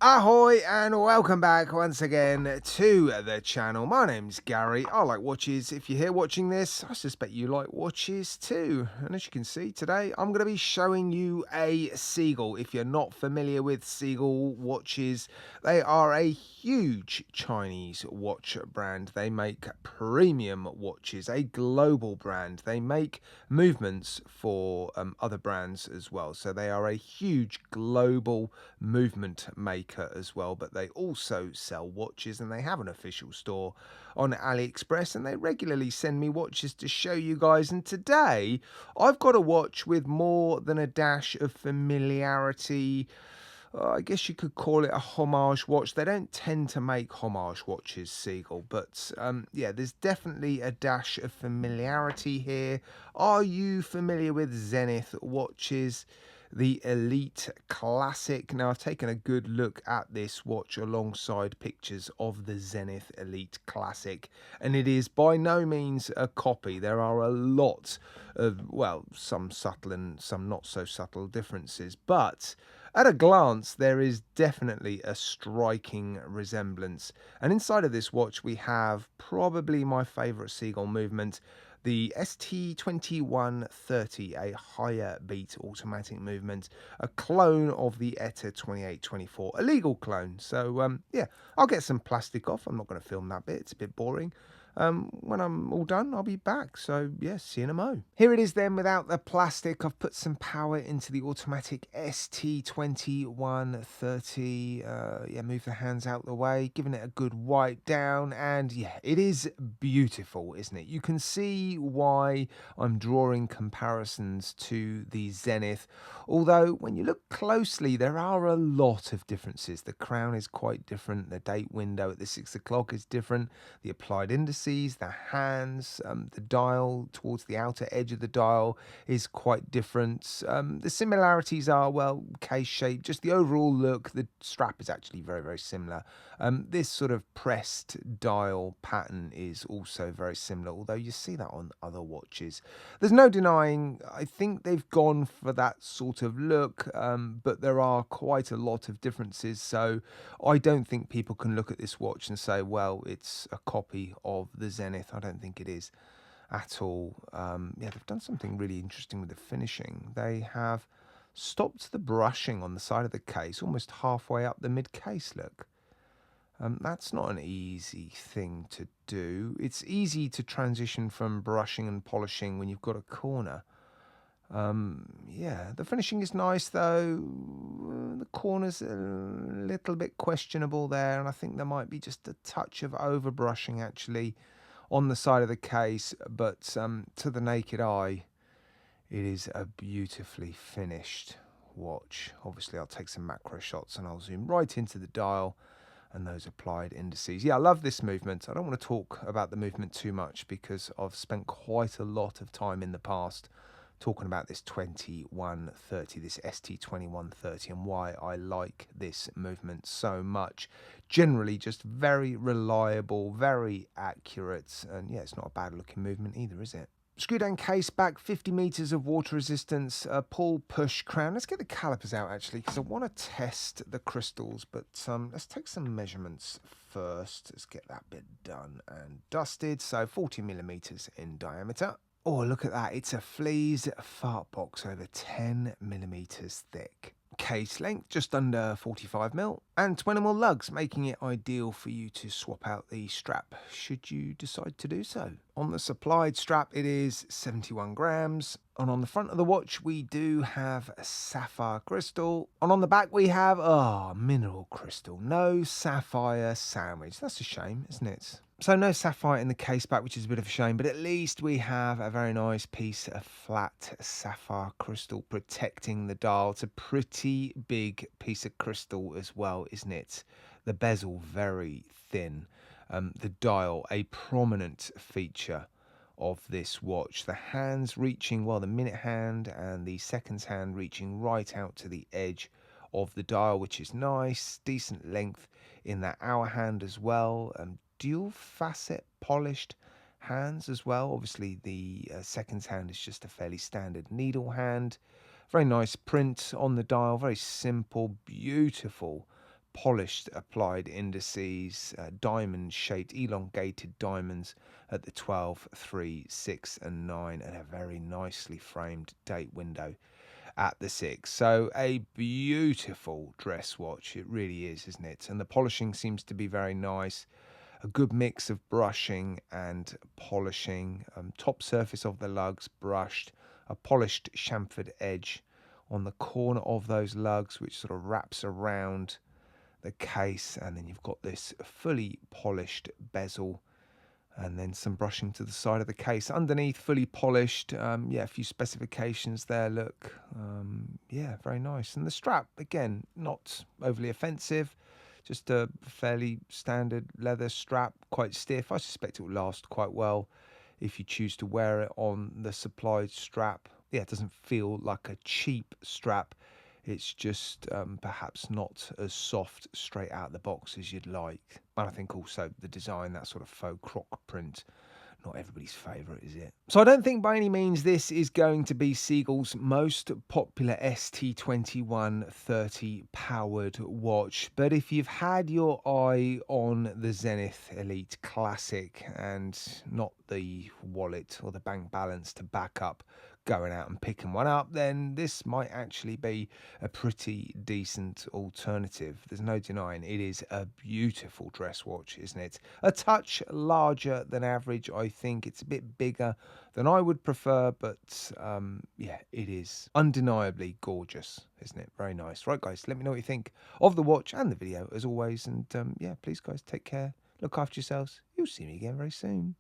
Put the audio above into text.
Ahoy and welcome back once again to the channel. My name's Gary. I like watches. If you're here watching this, I suspect you like watches too. And as you can see today, I'm going to be showing you a Seagull. If you're not familiar with Seagull watches, they are a huge Chinese watch brand. They make premium watches, a global brand. They make movements for other brands as well. So they are a huge global movement maker as well, but they also sell watches and they have an official store on AliExpress, and they regularly send me watches to show you guys. And today I've got a watch with more than a dash of familiarity. I guess you could call it a homage watch. They don't tend to make homage watches, Seagull, but yeah, there's definitely a dash of familiarity here. Are you familiar with Zenith watches? The Elite Classic. Now, I've taken a good look at this watch alongside pictures of the Zenith Elite Classic, and it is by no means a copy. There are a lot of, well, some subtle and some not so subtle differences, but at a glance, there is definitely a striking resemblance. And inside of this watch, we have probably my favourite Seagull movement, the ST2130, a higher beat automatic movement, a clone of the ETA 2824, a legal clone. So, yeah, I'll get some plastic off. I'm not going to film that bit. It's a bit boring. When I'm all done, I'll be back. So, yeah, see you in a mo. Here it is then without the plastic. I've put some power into the automatic ST2130. Yeah, move the hands out the way, giving it a good wipe down. And yeah, it is beautiful, isn't it? You can see why I'm drawing comparisons to the Zenith. Although, when you look closely, there are a lot of differences. The crown is quite different. The date window at the 6 o'clock is different. The applied indices, the hands, the dial towards the outer edge of the dial is quite different. The similarities are, well, case shape, just the overall look. The strap is actually very, very similar. This sort of pressed dial pattern is also very similar, although you see that on other watches. There's no denying, I think they've gone for that sort of look, but there are quite a lot of differences. So I don't think people can look at this watch and say, well, it's a copy of the Zenith. I don't think it is at all. Yeah, they've done something really interesting with the finishing. They have stopped the brushing on the side of the case almost halfway up the mid case. Look, that's not an easy thing to do. It's easy to transition from brushing and polishing when you've got a corner. Yeah, the finishing is nice though. The corner's a little bit questionable there, and I think there might be just a touch of overbrushing actually on the side of the case, but to the naked eye, it is a beautifully finished watch. Obviously, I'll take some macro shots and I'll zoom right into the dial and those applied indices. Yeah, I love this movement. I don't want to talk about the movement too much because I've spent quite a lot of time in the past talking about this 2130, this ST2130, and why I like this movement so much. Generally just very reliable, very accurate, and yeah, it's not a bad looking movement either, is it? Screw down case back, 50 meters of water resistance, pull push crown. Let's get the calipers out actually, because I want to test the crystals, but let's take some measurements first. Let's get that bit done and dusted. So 40 millimeters in diameter. Oh, look at that. It's a Fleas fart box over 10 millimeters thick. Case length just under 45 mil, and 20 mil lugs, making it ideal for you to swap out the strap should you decide to do so. On the supplied strap, it is 71 grams. And on the front of the watch, we do have a sapphire crystal. And on the back, we have, mineral crystal. No sapphire sandwich. That's a shame, isn't it? So no sapphire in the case back, which is a bit of a shame, but at least we have a very nice piece of flat sapphire crystal protecting the dial. It's a pretty big piece of crystal as well, isn't it? The bezel very thin. The dial, a prominent feature of this watch. The hands reaching, well, the minute hand and the seconds hand reaching right out to the edge of the dial, which is nice. Decent length in that hour hand as well. Dual facet polished hands as well. Obviously the seconds hand is just a fairly standard needle hand. Very nice print on the dial, very simple, beautiful polished applied indices, diamond shaped elongated diamonds at the 12, 3, 6 and 9, and a very nicely framed date window at the 6. So a beautiful dress watch, it really is, isn't it? And the polishing seems to be very nice. A good mix of brushing and polishing. Top surface of the lugs brushed, a polished chamfered edge on the corner of those lugs, which sort of wraps around the case, and then you've got this fully polished bezel, and then some brushing to the side of the case underneath, fully polished. Yeah, a few specifications there, look. Yeah, very nice. And the strap, again, not overly offensive, just a fairly standard leather strap, quite stiff. I suspect it will last quite well if you choose to wear it on the supplied strap. Yeah, it doesn't feel like a cheap strap. It's just perhaps not as soft straight out the box as you'd like. And I think also the design, that sort of faux croc print, not everybody's favourite, is it? So I don't think by any means this is going to be Seagull's most popular ST2130 powered watch. But if you've had your eye on the Zenith Elite Classic and not the wallet or the bank balance to back up going out and picking one up, then this might actually be a pretty decent alternative. There's no denying it is a beautiful dress watch, isn't it? A touch larger than average, I think. It's a bit bigger than I would prefer, but yeah, it is undeniably gorgeous, isn't it? Very nice. Right, guys, let me know what you think of the watch and the video, as always. And yeah, please, guys, take care. Look after yourselves. You'll see me again very soon.